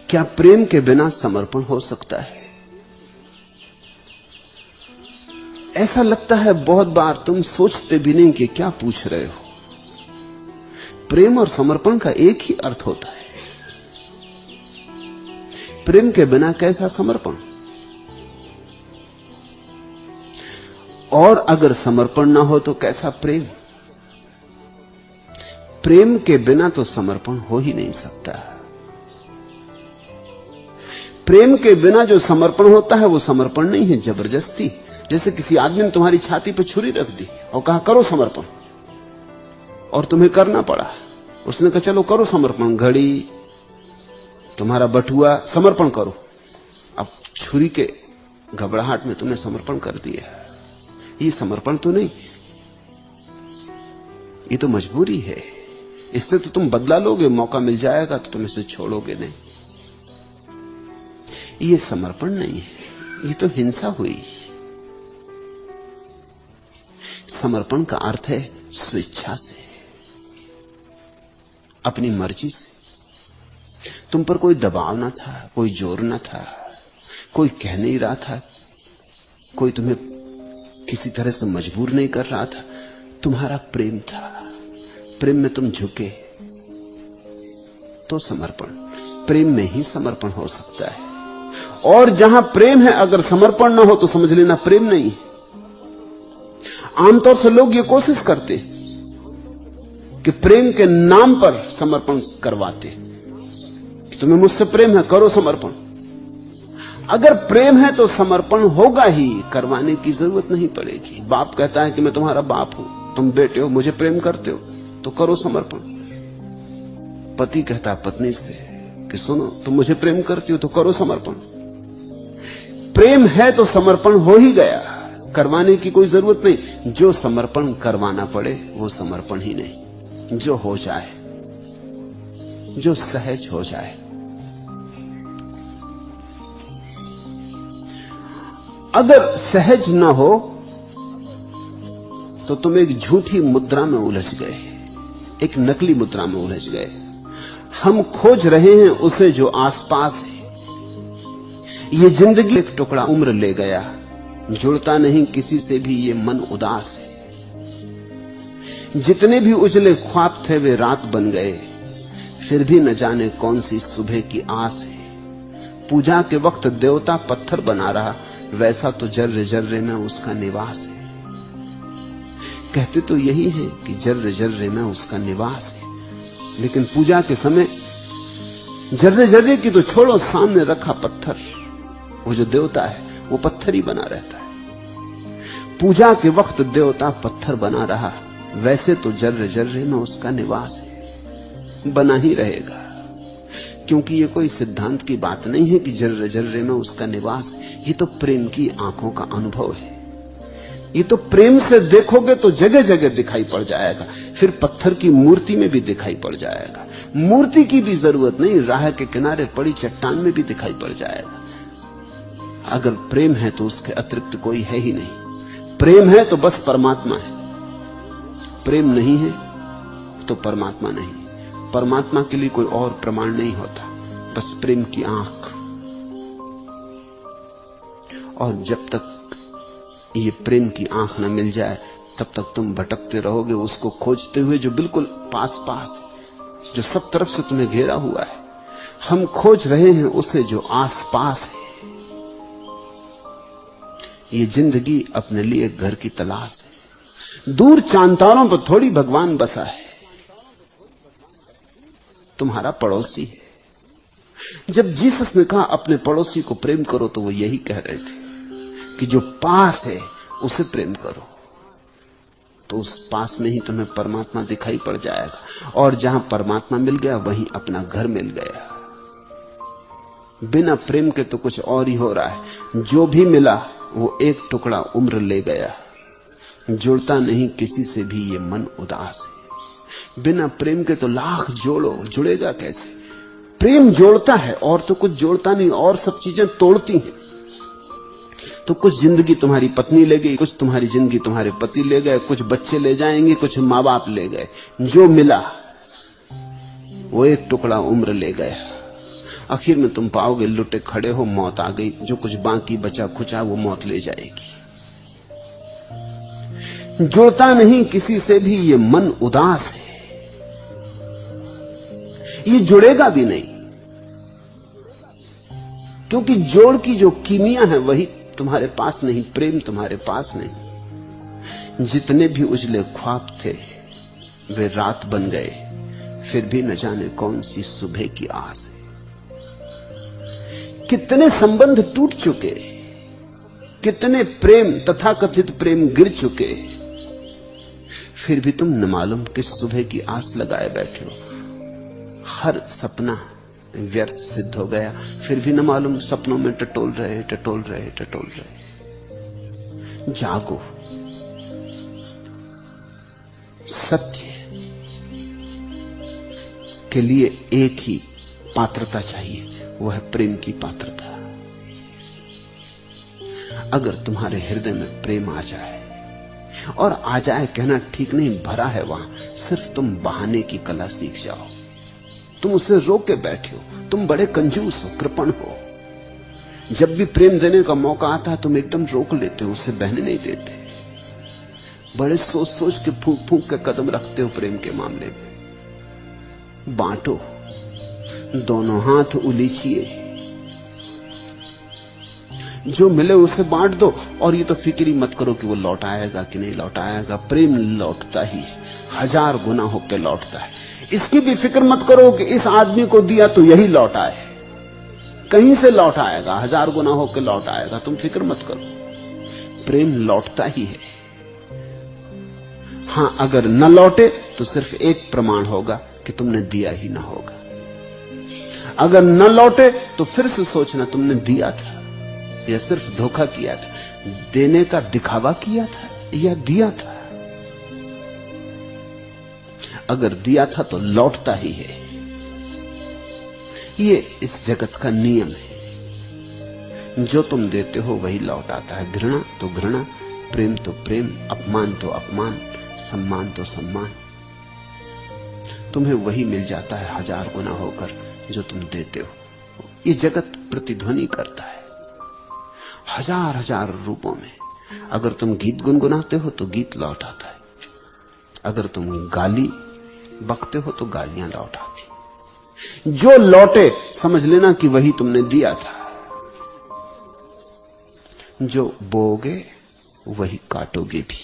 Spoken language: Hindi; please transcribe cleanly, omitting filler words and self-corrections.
क्या प्रेम के बिना समर्पण हो सकता है? ऐसा लगता है बहुत बार तुम सोचते भी नहीं कि क्या पूछ रहे हो। प्रेम और समर्पण का एक ही अर्थ होता है। प्रेम के बिना कैसा समर्पण? और अगर समर्पण ना हो तो कैसा प्रेम? प्रेम के बिना तो समर्पण हो ही नहीं सकता। प्रेम के बिना जो समर्पण होता है वो समर्पण नहीं है, जबरदस्ती। जैसे किसी आदमी ने तुम्हारी छाती पर छुरी रख दी और कहा करो समर्पण, और तुम्हें करना पड़ा। उसने कहा चलो करो समर्पण, घड़ी, तुम्हारा बटुआ, समर्पण करो। अब छुरी के घबराहट में तुमने समर्पण कर दिया। ये समर्पण तो नहीं, ये तो मजबूरी है। इससे तो तुम बदला लोगे, मौका मिल जाएगा तो तुम इसे छोड़ोगे नहीं। ये समर्पण नहीं है, ये तो हिंसा हुई। समर्पण का अर्थ है स्वेच्छा से, अपनी मर्जी से। तुम पर कोई दबाव ना था, कोई जोर ना था, कोई कह नहीं रहा था, कोई तुम्हें किसी तरह से मजबूर नहीं कर रहा था। तुम्हारा प्रेम था, प्रेम में तुम झुके तो समर्पण। प्रेम में ही समर्पण हो सकता है। और जहां प्रेम है अगर समर्पण ना हो तो समझ लेना प्रेम नहीं है। आमतौर से लोग ये कोशिश करते कि प्रेम के नाम पर समर्पण करवाते। तुम्हें मुझसे प्रेम है, करो समर्पण। अगर प्रेम है तो समर्पण होगा ही, करवाने की जरूरत नहीं पड़ेगी। बाप कहता है कि मैं तुम्हारा बाप हूं, तुम बेटे हो, मुझे प्रेम करते हो तो करो समर्पण। पति कहता है पत्नी से कि सुनो तुम मुझे प्रेम करती हो तो करो समर्पण। प्रेम है तो समर्पण हो ही गया, करवाने की कोई जरूरत नहीं। जो समर्पण करवाना पड़े वो समर्पण ही नहीं, जो हो जाए, जो सहज हो जाए। अगर सहज ना हो तो तुम एक झूठी मुद्रा में उलझ गए, एक नकली मुद्रा में उलझ गए। हम खोज रहे हैं उसे जो आसपास है। ये जिंदगी एक टुकड़ा उम्र ले गया, जुड़ता नहीं किसी से भी ये मन उदास है। जितने भी उजले ख्वाब थे वे रात बन गए, फिर भी न जाने कौन सी सुबह की आस है। पूजा के वक्त देवता पत्थर बना रहा, वैसा तो जर्रे जर्रे में उसका निवास है। कहते तो यही है कि जर्रे जर्रे में उसका निवास है, लेकिन पूजा के समय जर्रे जर्रे की तो छोड़ो, सामने रखा पत्थर, वो जो देवता है वो पत्थर ही बना रहता है। पूजा के वक्त देवता पत्थर बना रहा, वैसे तो जर्रे जर्रे में उसका निवास है, बना ही रहेगा। क्योंकि ये कोई सिद्धांत की बात नहीं है कि जर्रे जर्रे में उसका निवास है। ये तो प्रेम की आंखों का अनुभव है। ये तो प्रेम से देखोगे तो जगह जगह दिखाई पड़ जाएगा, फिर पत्थर की मूर्ति में भी दिखाई पड़ जाएगा। मूर्ति की भी जरूरत नहीं, राह के किनारे पड़ी चट्टान में भी दिखाई पड़ जाएगा। अगर प्रेम है तो उसके अतिरिक्त कोई है ही नहीं। प्रेम है तो बस परमात्मा है, प्रेम नहीं है तो परमात्मा नहीं। परमात्मा के लिए कोई और प्रमाण नहीं होता, बस प्रेम की आंख। और जब तक ये प्रेम की आंख न मिल जाए तब तक तुम भटकते रहोगे, उसको खोजते हुए जो बिल्कुल पास पास, जो सब तरफ से तुम्हें घेरा हुआ है। हम खोज रहे हैं उसे जो आस पास है। ये जिंदगी अपने लिए घर की तलाश है। दूर चांतारों पर थोड़ी भगवान बसा है, तुम्हारा पड़ोसी है। जब जीसस ने कहा अपने पड़ोसी को प्रेम करो तो वो यही कह रहे थे कि जो पास है उसे प्रेम करो, तो उस पास में ही तुम्हें परमात्मा दिखाई पड़ जाएगा। और जहां परमात्मा मिल गया वहीं अपना घर मिल गया। बिना प्रेम के तो कुछ और ही हो रहा है। जो भी मिला वो एक टुकड़ा उम्र ले गया, जुड़ता नहीं किसी से भी ये मन उदास है। बिना प्रेम के तो लाख जोड़ो, जुड़ेगा कैसे? प्रेम जोड़ता है और तो कुछ जोड़ता नहीं, और सब चीजें तोड़ती हैं। तो कुछ जिंदगी तुम्हारी पत्नी ले गई, कुछ तुम्हारी जिंदगी तुम्हारे पति ले गए, कुछ बच्चे ले जाएंगे, कुछ माँ बाप ले गए। जो मिला वो एक टुकड़ा उम्र ले गया। आखिर में तुम पाओगे लुटे खड़े हो, मौत आ गई, जो कुछ बाकी बचा खुचा वो मौत ले जाएगी। जुड़ता नहीं किसी से भी ये मन उदास है, ये जुड़ेगा भी नहीं, क्योंकि जोड़ की जो कीमिया है वही तुम्हारे पास नहीं, प्रेम तुम्हारे पास नहीं। जितने भी उजले ख्वाब थे वे रात बन गए, फिर भी न जाने कौन सी सुबह की आस है। कितने संबंध टूट चुके, कितने प्रेम तथाकथित प्रेम गिर चुके, फिर भी तुम न मालूम किस सुबह की आस लगाए बैठे हो। हर सपना व्यर्थ सिद्ध हो गया, फिर भी न मालूम सपनों में टटोल रहे टटोल रहे टटोल रहे। जागो, सत्य के लिए एक ही पात्रता चाहिए, वह है प्रेम की पात्रता। अगर तुम्हारे हृदय में प्रेम आ जाए, और आ जाए कहना ठीक नहीं, भरा है वहां, सिर्फ तुम बहाने की कला सीख जाओ। तुम उसे रोक के बैठे हो, तुम बड़े कंजूस हो, कृपण हो। जब भी प्रेम देने का मौका आता है तुम एकदम रोक लेते हो, उसे बहने नहीं देते। बड़े सोच सोच के फूंक फूंक के कदम रखते हो प्रेम के मामले में। बांटो, दोनों हाथ उलीचिए, जो मिले उसे बांट दो। और ये तो फिक्र ही मत करो कि वो लौट आएगा कि नहीं लौट आएगा, प्रेम लौटता ही है, 1000 गुना होकर लौटता है। इसकी भी फिक्र मत करो कि इस आदमी को दिया तो यही लौट आए, कहीं से लौट आएगा, 1000 गुना होकर लौट आएगा, तुम फिक्र मत करो, प्रेम लौटता ही है। हां, अगर न लौटे तो सिर्फ एक प्रमाण होगा कि तुमने दिया ही ना होगा। अगर न लौटे तो फिर से सोचना तुमने दिया था या सिर्फ धोखा किया था, देने का दिखावा किया था या दिया था। अगर दिया था तो लौटता ही है, ये इस जगत का नियम है। जो तुम देते हो वही लौट आता है। घृणा तो घृणा, प्रेम तो प्रेम, अपमान तो अपमान, सम्मान तो सम्मान, तुम्हें वही मिल जाता है 1000 गुना होकर जो तुम देते हो। ये जगत प्रतिध्वनि करता है 1000 रूपों में। अगर तुम गीत गुनगुनाते हो तो गीत लौट आता है, अगर तुम गाली बकते हो तो गालियां लौट आती। जो लौटे समझ लेना कि वही तुमने दिया था। जो बोओगे वही काटोगे भी।